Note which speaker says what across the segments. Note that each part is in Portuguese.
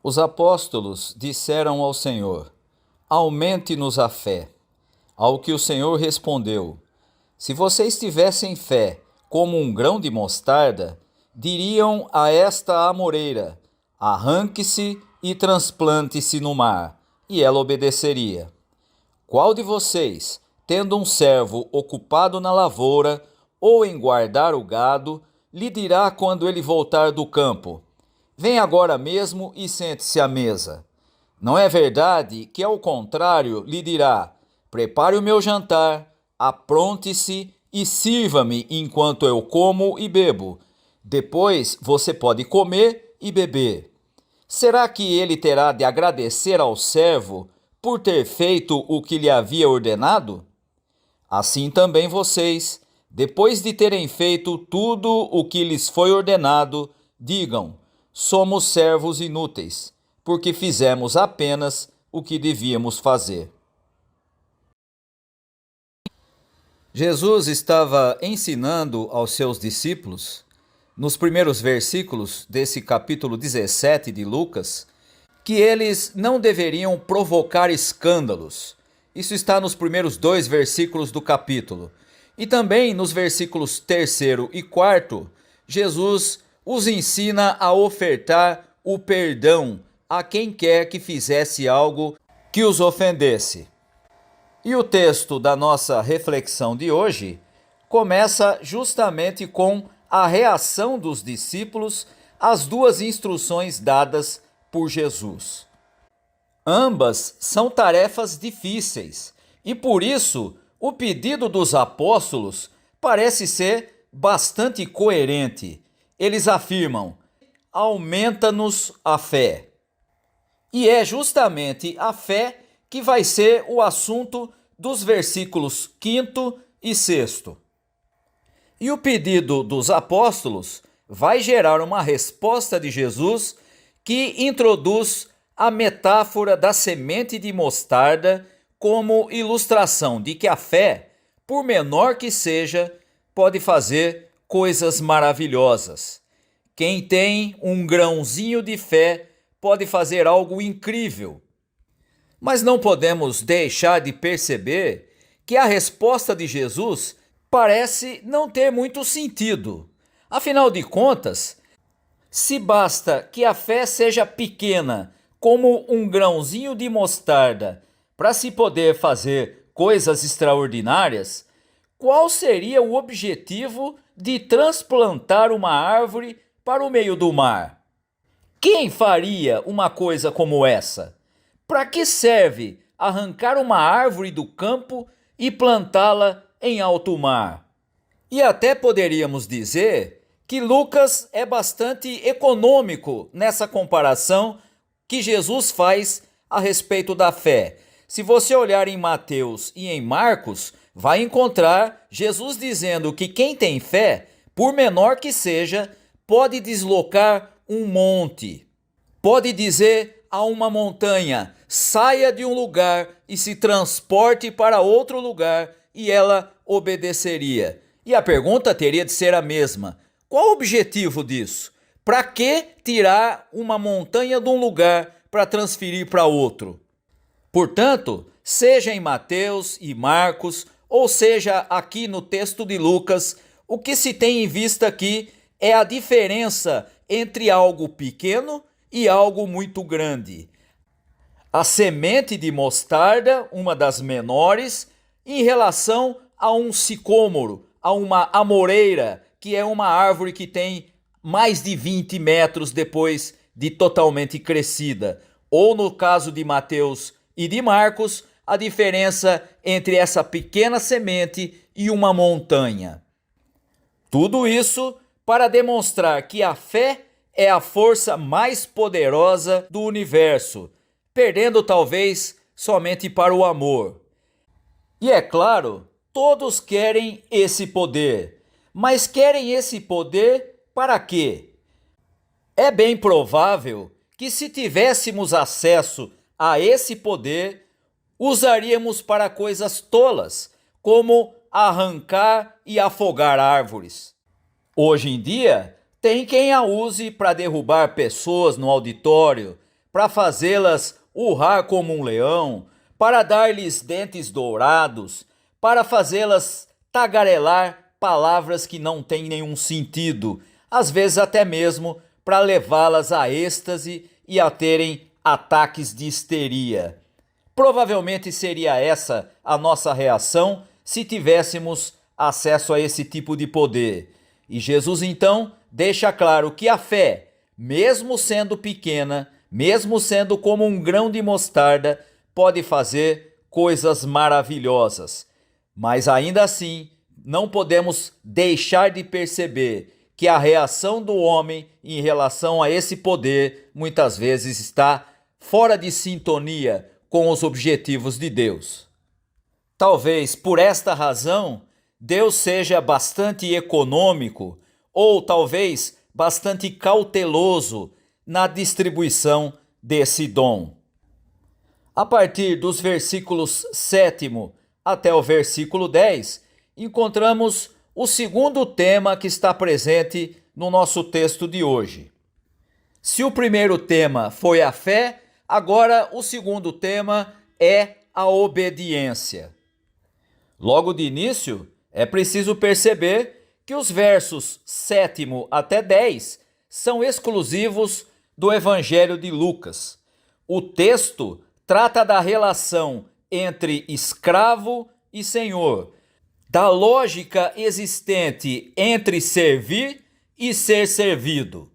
Speaker 1: Os apóstolos disseram ao Senhor: Aumente-nos a fé. Ao que o Senhor respondeu: Se vocês tivessem fé como um grão de mostarda, diriam a esta amoreira: Arranque-se e transplante-se no mar, e ela obedeceria. Qual de vocês, tendo um servo ocupado na lavoura ou em guardar o gado, lhe dirá quando ele voltar do campo: Vem agora mesmo e sente-se à mesa? Não é verdade que, ao contrário, lhe dirá: Prepare o meu jantar, apronte-se e sirva-me enquanto eu como e bebo. Depois você pode comer e beber. Será que ele terá de agradecer ao servo por ter feito o que lhe havia ordenado? Assim também vocês, depois de terem feito tudo o que lhes foi ordenado, digam: Somos servos inúteis, porque fizemos apenas o que devíamos fazer. Jesus estava ensinando aos seus discípulos, nos primeiros versículos desse capítulo 17 de Lucas, que eles não deveriam provocar escândalos. Isso está nos primeiros 2 versículos do capítulo. E também nos versículos 3º e 4º, Jesus os ensina a ofertar o perdão a quem quer que fizesse algo que os ofendesse. E o texto da nossa reflexão de hoje começa justamente com a reação dos discípulos às duas instruções dadas por Jesus. Ambas são tarefas difíceis e, por isso, o pedido dos apóstolos parece ser bastante coerente. Eles afirmam: aumenta-nos a fé. E é justamente a fé que vai ser o assunto dos versículos 5º e 6º. E o pedido dos apóstolos vai gerar uma resposta de Jesus que introduz a metáfora da semente de mostarda como ilustração de que a fé, por menor que seja, pode fazer coisas maravilhosas. Quem tem um grãozinho de fé pode fazer algo incrível. Mas não podemos deixar de perceber que a resposta de Jesus parece não ter muito sentido. Afinal de contas, se basta que a fé seja pequena, como um grãozinho de mostarda, para se poder fazer coisas extraordinárias, qual seria o objetivo de transplantar uma árvore para o meio do mar? Quem faria uma coisa como essa? Para que serve arrancar uma árvore do campo e plantá-la em alto mar? E até poderíamos dizer que Lucas é bastante econômico nessa comparação que Jesus faz a respeito da fé. Se você olhar em Mateus e em Marcos, vai encontrar Jesus dizendo que quem tem fé, por menor que seja, pode deslocar um monte. Pode dizer a uma montanha: saia de um lugar e se transporte para outro lugar, e ela obedeceria. E a pergunta teria de ser a mesma: qual o objetivo disso? Para que tirar uma montanha de um lugar para transferir para outro? Portanto, seja em Mateus e Marcos, ou seja aqui no texto de Lucas, o que se tem em vista aqui é a diferença entre algo pequeno e algo muito grande. A semente de mostarda, uma das menores, em relação a um sicômoro, a uma amoreira, que é uma árvore que tem mais de 20 metros depois de totalmente crescida. Ou no caso de Mateus e de Marcos, a diferença entre essa pequena semente e uma montanha. Tudo isso para demonstrar que a fé é a força mais poderosa do universo, perdendo talvez somente para o amor. E é claro, todos querem esse poder, mas querem esse poder para quê? É bem provável que, se tivéssemos acesso a esse poder, usaríamos para coisas tolas, como arrancar e afogar árvores. Hoje em dia, tem quem a use para derrubar pessoas no auditório, para fazê-las urrar como um leão, para dar-lhes dentes dourados, para fazê-las tagarelar palavras que não têm nenhum sentido, às vezes até mesmo para levá-las a êxtase e a terem ataques de histeria. Provavelmente seria essa a nossa reação se tivéssemos acesso a esse tipo de poder. E Jesus então deixa claro que a fé, mesmo sendo pequena, mesmo sendo como um grão de mostarda, pode fazer coisas maravilhosas. Mas ainda assim, não podemos deixar de perceber que a reação do homem em relação a esse poder muitas vezes está fora de sintonia com os objetivos de Deus. Talvez por esta razão, Deus seja bastante econômico ou talvez bastante cauteloso na distribuição desse dom. A partir dos versículos 7 até o versículo 10, encontramos o segundo tema que está presente no nosso texto de hoje. Se o primeiro tema foi a fé, agora o segundo tema é a obediência. Logo de início, é preciso perceber que os versos 7 até 10 são exclusivos do Evangelho de Lucas. O texto trata da relação entre escravo e senhor, da lógica existente entre servir e ser servido.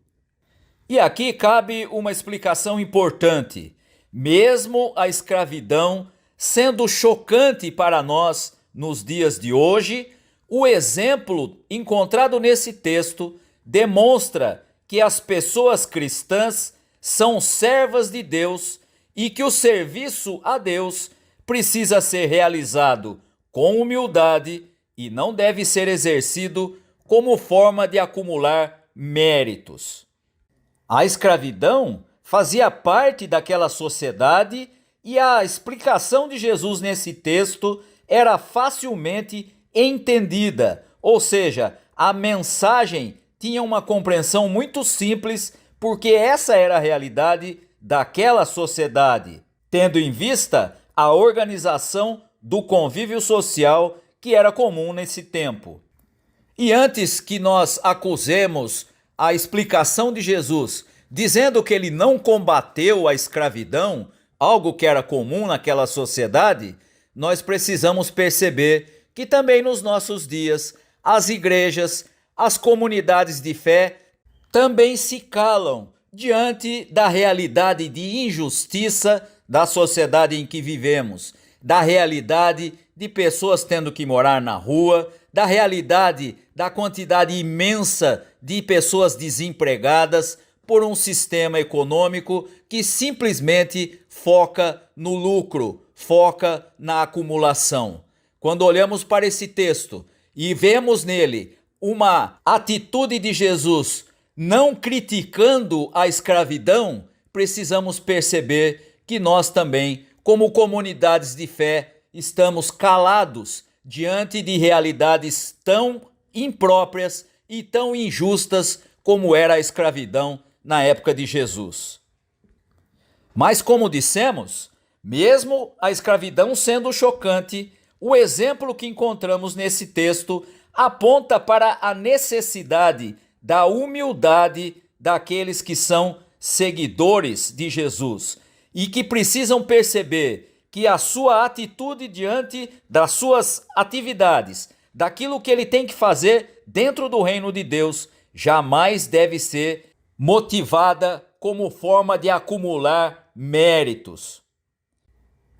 Speaker 1: E aqui cabe uma explicação importante. Mesmo a escravidão sendo chocante para nós nos dias de hoje, o exemplo encontrado nesse texto demonstra que as pessoas cristãs são servas de Deus e que o serviço a Deus precisa ser realizado com humildade e não deve ser exercido como forma de acumular méritos. A escravidão fazia parte daquela sociedade e a explicação de Jesus nesse texto era facilmente entendida, ou seja, a mensagem tinha uma compreensão muito simples porque essa era a realidade daquela sociedade, tendo em vista a organização do convívio social que era comum nesse tempo. E antes que nós acusemos a explicação de Jesus dizendo que ele não combateu a escravidão, algo que era comum naquela sociedade, nós precisamos perceber que também nos nossos dias as igrejas, as comunidades de fé também se calam diante da realidade de injustiça da sociedade em que vivemos, da realidade de pessoas tendo que morar na rua, da realidade da quantidade imensa de pessoas desempregadas por um sistema econômico que simplesmente foca no lucro, foca na acumulação. Quando olhamos para esse texto e vemos nele uma atitude de Jesus não criticando a escravidão, precisamos perceber que nós também, como comunidades de fé, estamos calados diante de realidades tão impróprias e tão injustas como era a escravidão na época de Jesus. Mas como dissemos, mesmo a escravidão sendo chocante, o exemplo que encontramos nesse texto aponta para a necessidade da humildade daqueles que são seguidores de Jesus e que precisam perceber que a sua atitude diante das suas atividades, daquilo que ele tem que fazer dentro do reino de Deus, jamais deve ser motivada como forma de acumular méritos.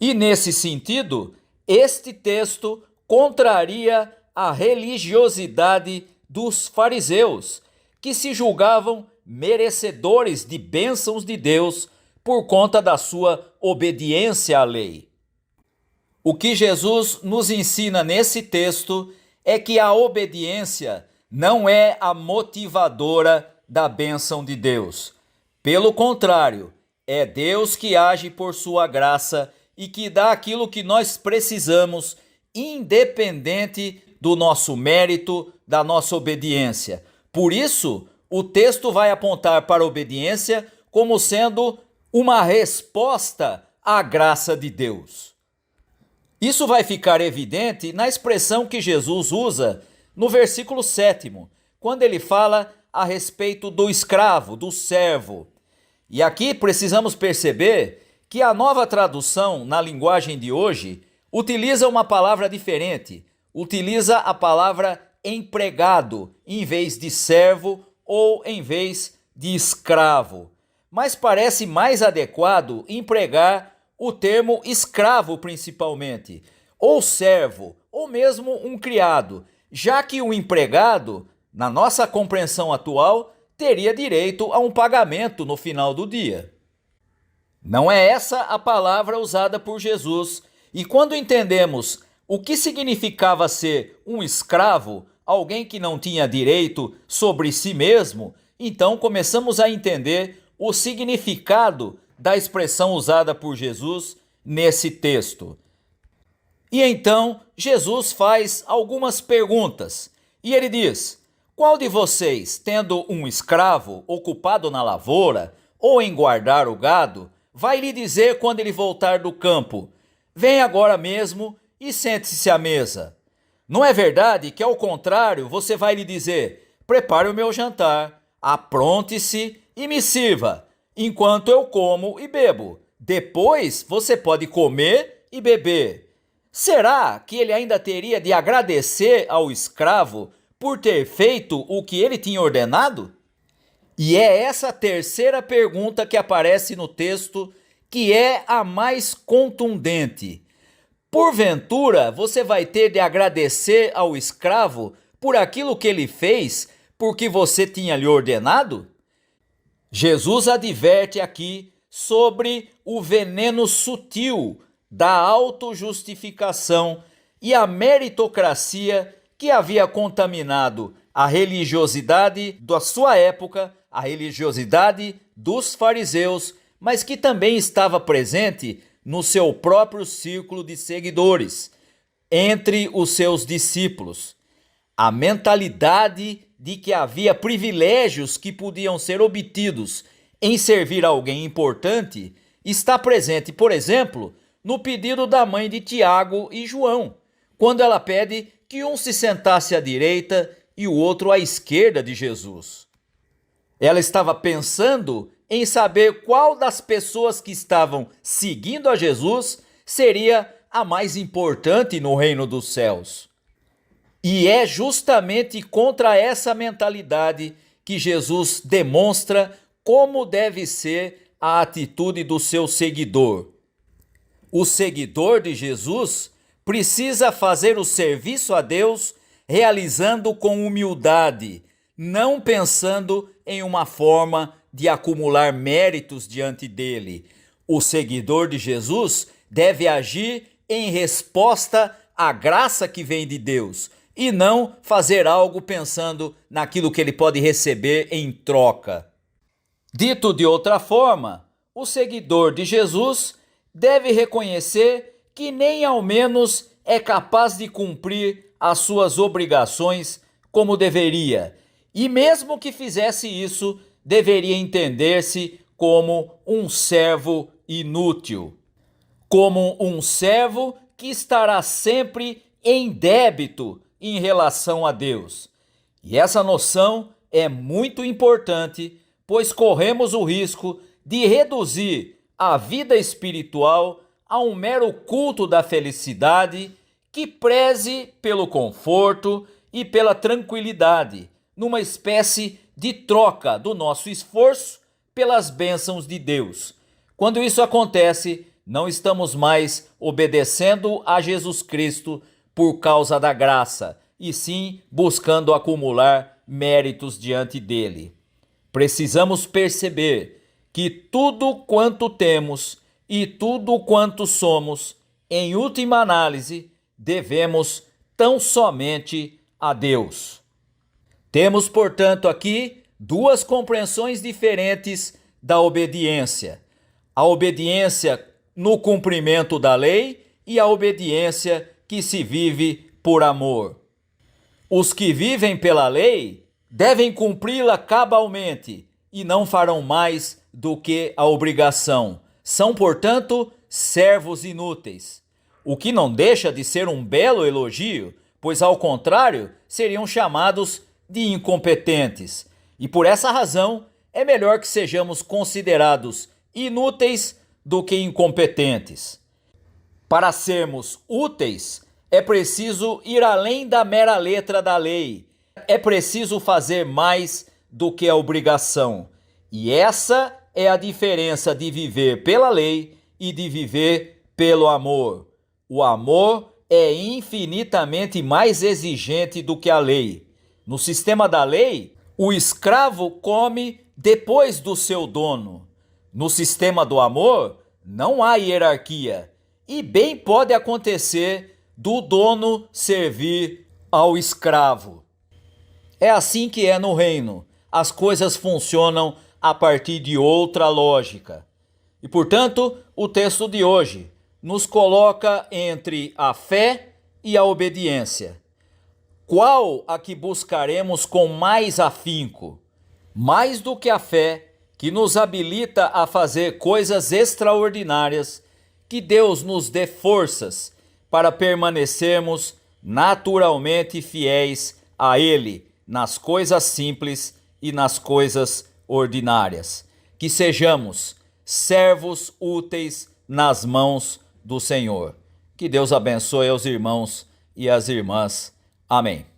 Speaker 1: E nesse sentido, este texto contraria a religiosidade dos fariseus, que se julgavam merecedores de bênçãos de Deus por conta da sua obediência à lei. O que Jesus nos ensina nesse texto é que a obediência não é a motivadora da bênção de Deus. Pelo contrário, é Deus que age por sua graça e que dá aquilo que nós precisamos, independente do nosso mérito, da nossa obediência. Por isso, o texto vai apontar para a obediência como sendo uma resposta à graça de Deus. Isso vai ficar evidente na expressão que Jesus usa no versículo 7º, quando ele fala a respeito do escravo, do servo. E aqui precisamos perceber que a nova tradução na linguagem de hoje utiliza uma palavra diferente, utiliza a palavra empregado em vez de servo ou em vez de escravo. Mas parece mais adequado empregar o termo escravo principalmente, ou servo, ou mesmo um criado, já que o empregado, na nossa compreensão atual, teria direito a um pagamento no final do dia. Não é essa a palavra usada por Jesus, e quando entendemos o que significava ser um escravo, alguém que não tinha direito sobre si mesmo, então começamos a entender o significado da expressão usada por Jesus nesse texto. E então Jesus faz algumas perguntas, e ele diz: qual de vocês, tendo um escravo ocupado na lavoura ou em guardar o gado, vai lhe dizer quando ele voltar do campo: vem agora mesmo e sente-se à mesa? Não é verdade que, ao contrário, você vai lhe dizer: prepare o meu jantar, apronte-se e me sirva, enquanto eu como e bebo. Depois você pode comer e beber. Será que ele ainda teria de agradecer ao escravo por ter feito o que ele tinha ordenado? E é essa terceira pergunta que aparece no texto que é a mais contundente. Porventura, você vai ter de agradecer ao escravo por aquilo que ele fez, porque você tinha lhe ordenado? Jesus adverte aqui sobre o veneno sutil da autojustificação e a meritocracia que havia contaminado a religiosidade da sua época, a religiosidade dos fariseus, mas que também estava presente no seu próprio círculo de seguidores, entre os seus discípulos. A mentalidade de que havia privilégios que podiam ser obtidos em servir alguém importante está presente, por exemplo, no pedido da mãe de Tiago e João, quando ela pede que um se sentasse à direita e o outro à esquerda de Jesus. Ela estava pensando em saber qual das pessoas que estavam seguindo a Jesus seria a mais importante no reino dos céus. E é justamente contra essa mentalidade que Jesus demonstra como deve ser a atitude do seu seguidor. O seguidor de Jesus precisa fazer o serviço a Deus realizando com humildade, não pensando em uma forma de acumular méritos diante dele. O seguidor de Jesus deve agir em resposta à graça que vem de Deus e não fazer algo pensando naquilo que ele pode receber em troca. Dito de outra forma, o seguidor de Jesus deve reconhecer que nem ao menos é capaz de cumprir as suas obrigações como deveria, e mesmo que fizesse isso, deveria entender-se como um servo inútil, como um servo que estará sempre em débito em relação a Deus. E essa noção é muito importante, pois corremos o risco de reduzir a vida espiritual a um mero culto da felicidade que preze pelo conforto e pela tranquilidade, numa espécie de troca do nosso esforço pelas bênçãos de Deus. Quando isso acontece, não estamos mais obedecendo a Jesus Cristo por causa da graça, e sim buscando acumular méritos diante dele. Precisamos perceber que tudo quanto temos e tudo quanto somos, em última análise, devemos tão somente a Deus. Temos, portanto, aqui duas compreensões diferentes da obediência. A obediência no cumprimento da lei e a obediência que se vive por amor. Os que vivem pela lei devem cumpri-la cabalmente e não farão mais do que a obrigação. São, portanto, servos inúteis. O que não deixa de ser um belo elogio, pois, ao contrário, seriam chamados de incompetentes. E por essa razão, é melhor que sejamos considerados inúteis do que incompetentes. Para sermos úteis, é preciso ir além da mera letra da lei. É preciso fazer mais do que a obrigação. E essa é a diferença de viver pela lei e de viver pelo amor. O amor é infinitamente mais exigente do que a lei. No sistema da lei, o escravo come depois do seu dono. No sistema do amor, não há hierarquia. E bem pode acontecer do dono servir ao escravo. É assim que é no reino. As coisas funcionam a partir de outra lógica. E, portanto, o texto de hoje nos coloca entre a fé e a obediência. Qual a que buscaremos com mais afinco? Mais do que a fé, que nos habilita a fazer coisas extraordinárias, que Deus nos dê forças para permanecermos naturalmente fiéis a Ele nas coisas simples e nas coisas ordinárias. Que sejamos servos úteis nas mãos do Senhor. Que Deus abençoe os irmãos e as irmãs. Amém.